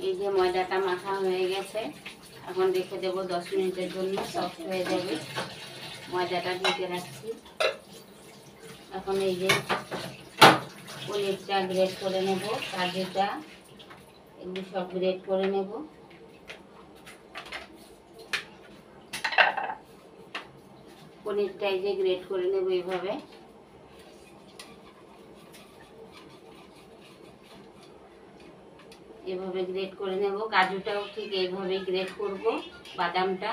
এই যে ময়দাটা মাখা হয়ে গেছে, এখন রেখে দেবো 10 মিনিটের জন্য, সফট হয়ে যাবে। ময়দাটা ঢেকে রাখছি। এখন এই যে পনিরটা গ্রেট করে নেব, কাজুটা এগুলো সব গ্রেট করে নেব। পনিরটা এই যে গ্রেট করে নেব এইভাবে। এভাবে গ্রেট করে নেব। কাজুটাও ঠিক এইভাবে গ্রেট করব, বাদামটা।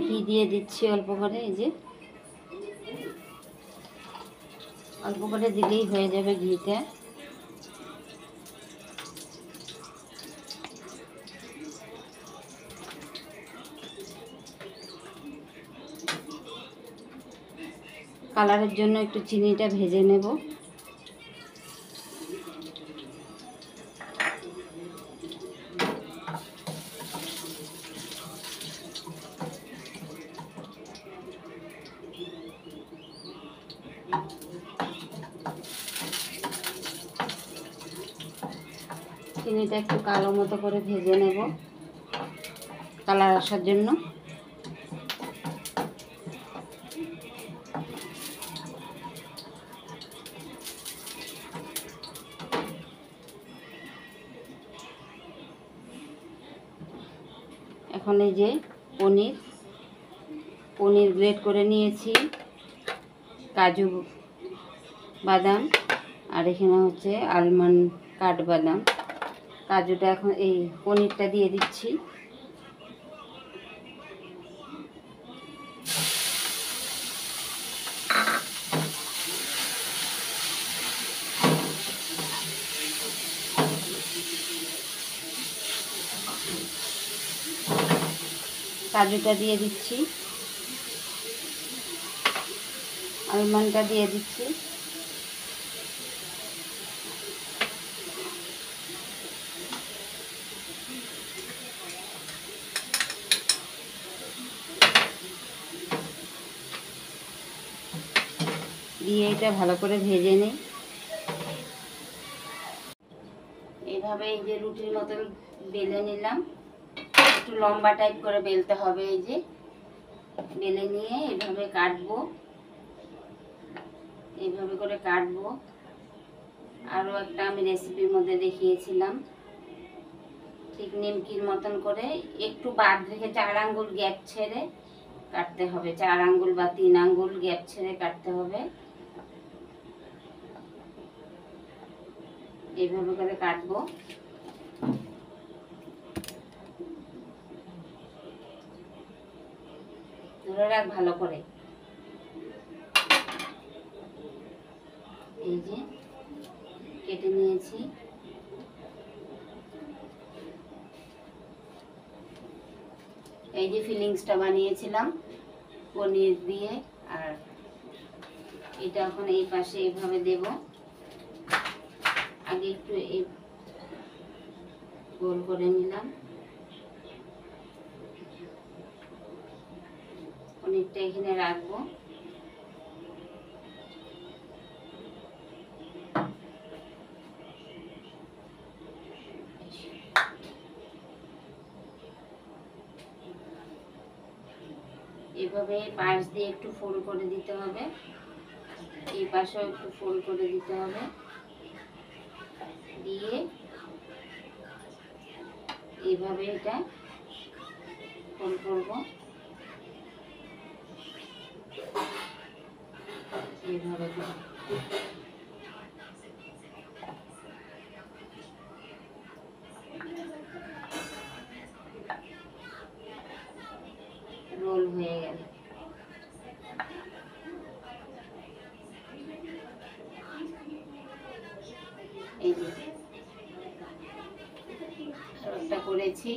ঘি দিয়ে দিচ্ছি অল্প করে, এই যে অল্প করে দিলেই হয়ে যাবে ঘিটা। কালারের জন্য একটু চিনিটা ভেজে নেব। চিনিটা একটু কালো মতো করে ভেজে নেব কালার আসার জন্য। এখন এই যে পনির গ্রেট করে নিয়েছি, কাজু বাদাম, আর এখানে হচ্ছে আলমন্ড কাঠবাদাম। কাজুটা এখন এই পনিরটা দিয়ে দিচ্ছি। কাজুটা দিয়ে দিচ্ছি, আলমন্ডটা দিয়ে দিচ্ছি। দিয়ে এটা ভালো করে ভেজে নিই। এইভাবে এই যে রুটির মতন বেলে নিলাম। একটু লম্বা টাইপ করে বেলতে হবে। এই যে বেলে নিয়ে এইভাবে কাটবো, এইভাবে করে কাটবো। আরও একটা আমি রেসিপির মধ্যে দেখিয়েছিলাম, ঠিক নিমকির মতন করে একটু বাদ রেখে 4 আঙ্গুল গ্যাপ ছেড়ে কাটতে হবে। 4 আঙ্গুল বা 3 আঙ্গুল গ্যাপ ছেড়ে কাটতে হবে। এইভাবে করে কাটবো। ধরে রাখ ভালো করে। এই যে কেটে নিয়েছি। এই যে ফিলিংসটা বানিয়েছিলাম পনির দিয়ে, আর এটা এখন এই পাশে এইভাবে দেব। আগে একটু এই গোল করে নিলাম। পনিরটা এখানে রাখবো। এভাবে পাশ দিয়ে একটু ফোল্ড করে দিতে হবে, এই পাশেও একটু ফোল্ড করে দিতে হবে। দিয়ে এইভাবে এটা ফোল্ড করব। এইভাবে রোল হয়ে গেল। এই যে একটা করেছি,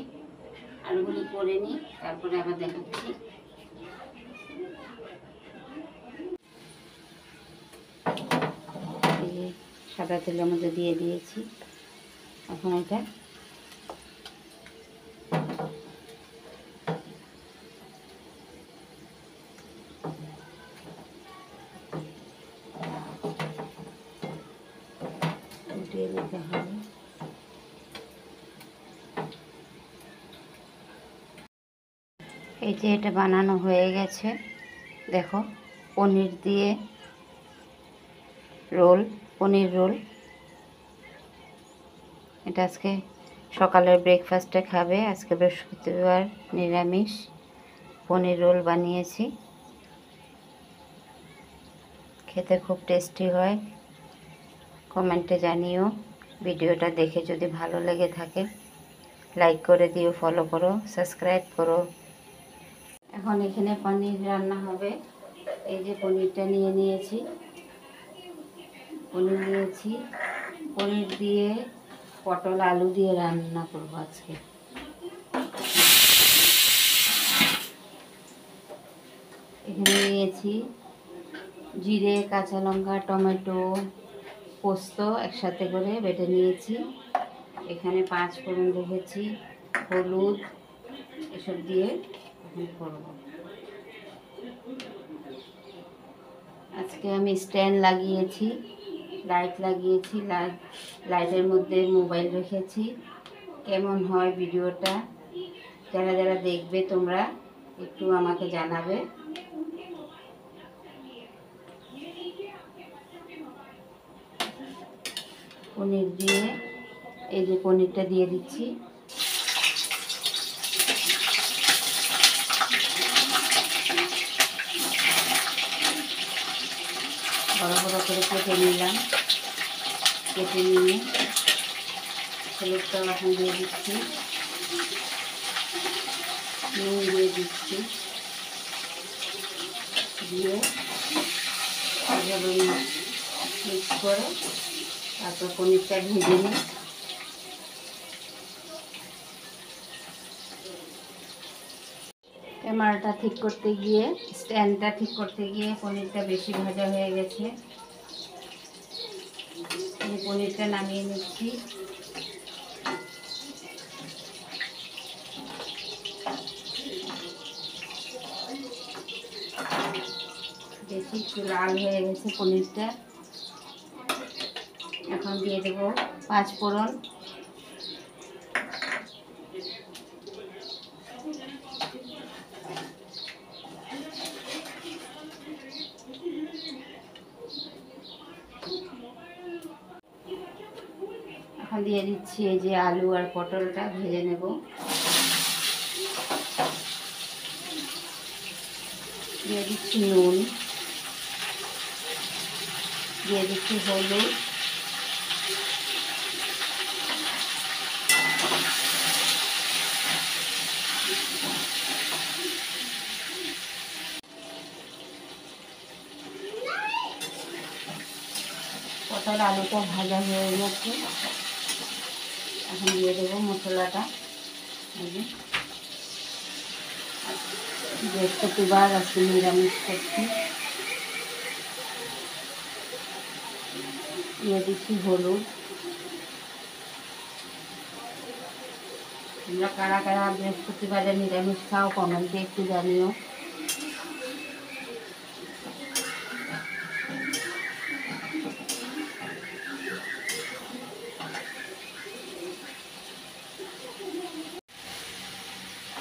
আলুগুলি করে নিই, তারপরে আবার দেখাচ্ছি। এই যে সাদা তেলের মধ্যে দিয়ে দিয়েছি। এখন এটা বানাতে হবে। এই যে এটা বানানো হয়ে গেছে, দেখো পনির দিয়ে রোল, পনির রোল। এটা আজকে সকালের ব্রেকফাস্টে খাবে। আজকে বৃহস্পতিবার, নিরামিষ। পনির রোল বানিয়েছি, খেতে খুব টেস্টি হয়। কমেন্টে জানিও। ভিডিওটা দেখে যদি ভালো লেগে থাকে লাইক করে দিও, ফলো করো, সাবস্ক্রাইব করো। এখন এখানে পনির রান্না হবে। এই যে পনিরটা নিয়ে নিয়েছি, পনির দিয়ে পটল আলু দিয়ে রান্না করবো আজকে। এখানে নিয়েছি জিরে, কাঁচা লঙ্কা, টমেটো, পোস্ত একসাথে করে বেটে নিয়েছি। এখানে 5 ফোড়ন রেখেছি, হলুদ, এসব দিয়ে এখন করব। আজকে আমি স্ট্যান্ড লাগিয়েছি, লাইট লাগিয়েছি, লাইটের মধ্যে মোবাইল রেখেছি। কেমন হয় ভিডিওটা, যারা যারা দেখবে তোমরা একটু আমাকে জানাবে। পনির দিয়ে, এই যে পনিরটা দিয়ে দিচ্ছি। বড় বড় করে কেটে নিলাম, কেটে নিয়ে হলুদটা এখন দিয়ে দিচ্ছি, নুন দিয়ে দিচ্ছি, দিয়ে এভাবে মিক্স করে তারপর পনিরটা ভেজে নিই। ক্যামেরাটা ঠিক করতে গিয়ে, স্ট্যান্ডটা ঠিক করতে গিয়ে পনিরটা বেশি ভাজা হয়ে গেছে। আমি পনিরটা নামিয়ে নিচ্ছি। বেশি একটু লাল হয়ে গেছে পনিরটা। এখন দিয়ে দেবো 5 ফোড়ন, এখন দিয়ে দিচ্ছি এই যে আলু আর পটলটা ভেজে নেব। দিয়ে দিচ্ছি নুন, দিয়ে দিচ্ছি হলুদ, পটল আলুটা ভাজা হয়ে গেছে। এখন দিয়ে দেবো মশলাটা। বৃহস্পতিবার আজকে নিরামিষ করছি। দিয়ে দিচ্ছি হলুদ। তোমরা কারা কারা বৃহস্পতিবারে নিরামিষ খাও কমেন্টে একটু জানিও।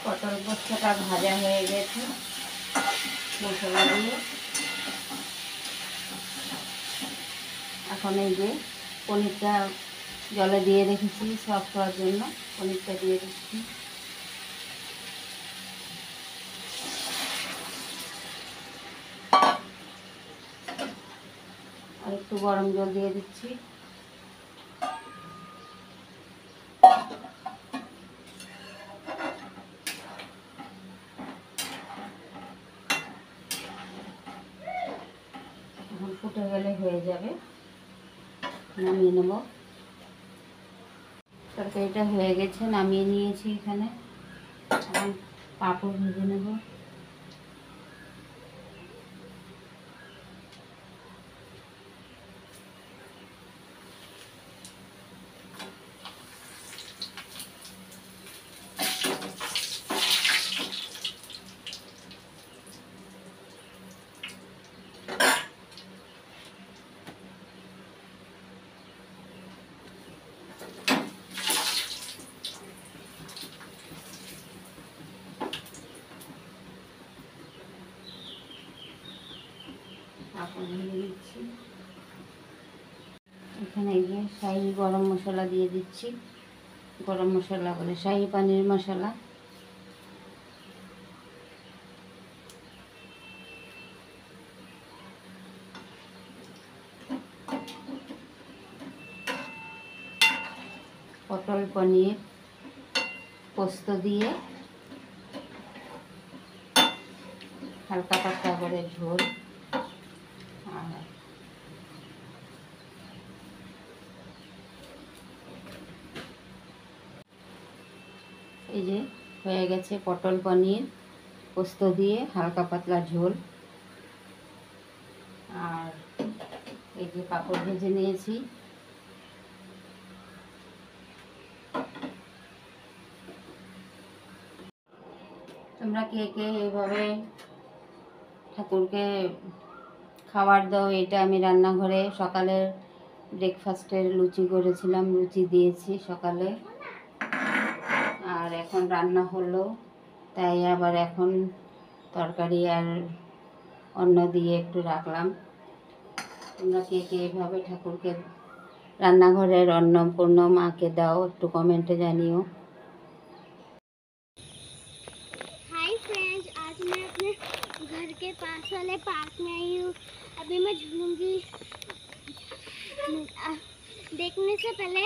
পটল পোস্তটা ভাজা হয়ে গেছে মশলা দিয়ে। এখন এই যে পনিরটা জলে দিয়ে রেখেছি সফট হওয়ার জন্য, পনিরটা দিয়ে দিচ্ছি। আর একটু গরম জল দিয়ে দিচ্ছি। এখন ফুটে গেলে হয়ে যাবে, নামিয়ে নেব। তরকারিটা হয়ে গেছে, নামিয়ে নিয়েছি। এখানে এখন পাঁপড় ভেজে নেব। আগুন ধরিয়ে দিচ্ছি। এখানে এই যে শাহি গরম মশলা দিয়ে দিচ্ছি। গরম মশলা বলে শাহি পানির মশলা। পটল পনির পোস্ত দিয়ে হালকা পাতলা করে ঝোল। আর এই যে হয়ে গেছে পটল পনির পোস্ত দিয়ে হালকা পাতলা ঝোল। আর এই যে পাঁপড় ভেজে নিয়েছি। তোমরা কে কে এইভাবে ঠাকুরকে খাবার দাও? এটা আমি রান্নাঘরে সকালের ব্রেকফাস্টের লুচি করেছিলাম, লুচি দিয়েছি সকালে। আর এখন রান্না হলো, তাই আবার এখন তরকারি আর অন্ন দিয়ে একটু রাখলাম। তোমরা কে কে এইভাবে ঠাকুরকে রান্নাঘরের অন্নপূর্ণ মাকে দাও একটু কমেন্টে জানিও। हाय फ्रेंड्स, आज मैं अपने घर के पास वाले पार्क में आई हूँ। अभी मैं झूलूंगी। देखने से पहले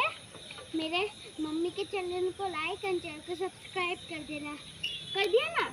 मेरे मम्मी के चैनल को लाइक एंड चैनल को सब्सक्राइब कर देना। कर दिया ना?